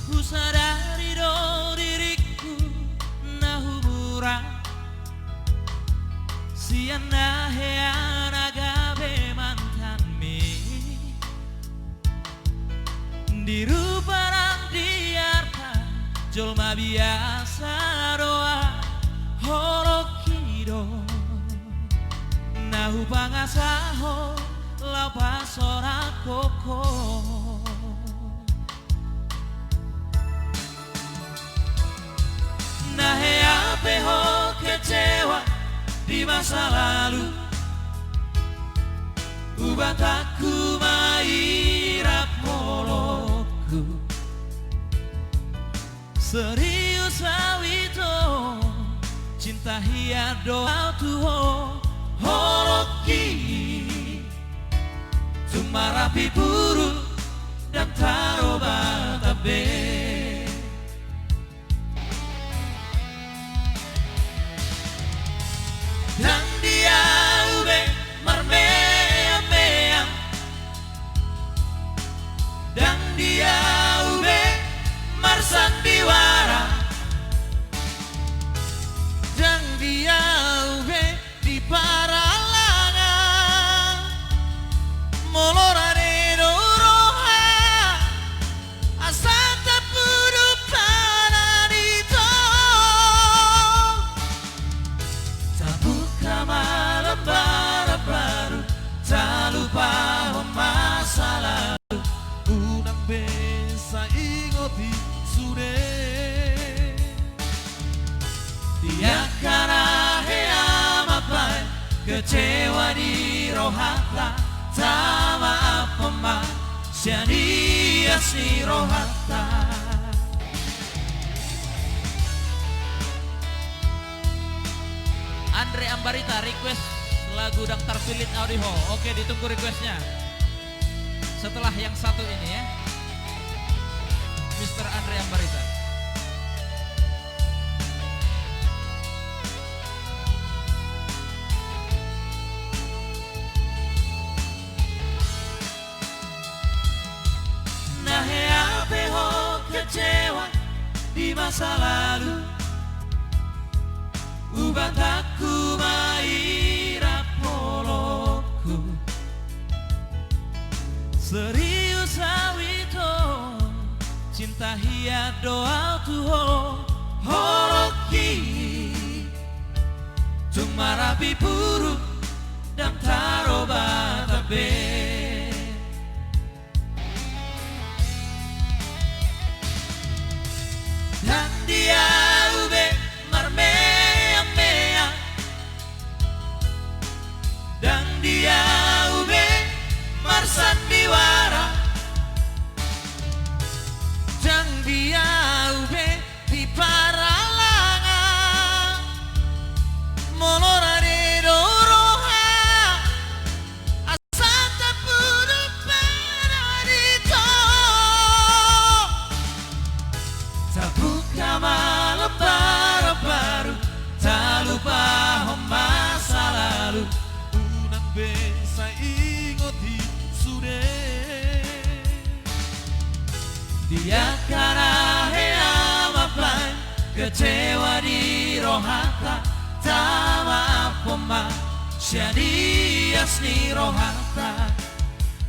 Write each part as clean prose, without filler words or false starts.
Ku sadari do diriku nahumura siana heana gabe mantanmi dirupa rang diarta jolma biasa doa horokido nahu pangasaho lapa sorak koko nahe ape ho kecewa di masa lalu ubataku mairap moloku serius awito cinta hia doa tuho horoki tumarapi buru dan taroba tabe dan dia ube marmea-mea dan dia ube marsandiwara dan dia ube di paralangan molorane doroha asata pudu panadito tabuka malam baru tak lupa masa lalu unang besa ingoti sure dia karena amat baik kecewa di rohata sama apa mah sia-sia si rohata Andre Ambarita request lagu Daftar Pilit Audio. Oke, ditunggu requestnya setelah yang satu ini ya, Mr. Andre Ambarita. Nahe ape ho kecewa di masa lalu ubataku mairap moloku serius awito cinta hia doa tuho horoki tumarapi puru dan taroba tabe dan dia ube marmea-mea dan dia ube marsandiwara dan dia ube di paralangan molorane doroha asanta pudu panadito tabuka malam baru tak lupa masa lalu unang besa ingoti sude dia karena amat kecewa di rohata tama apa mah sia-sia ni rohata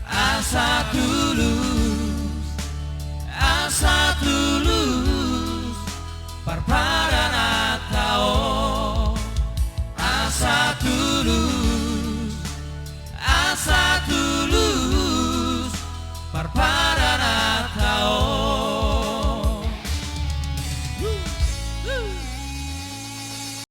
asa tulus parparana tao asa tulus parparana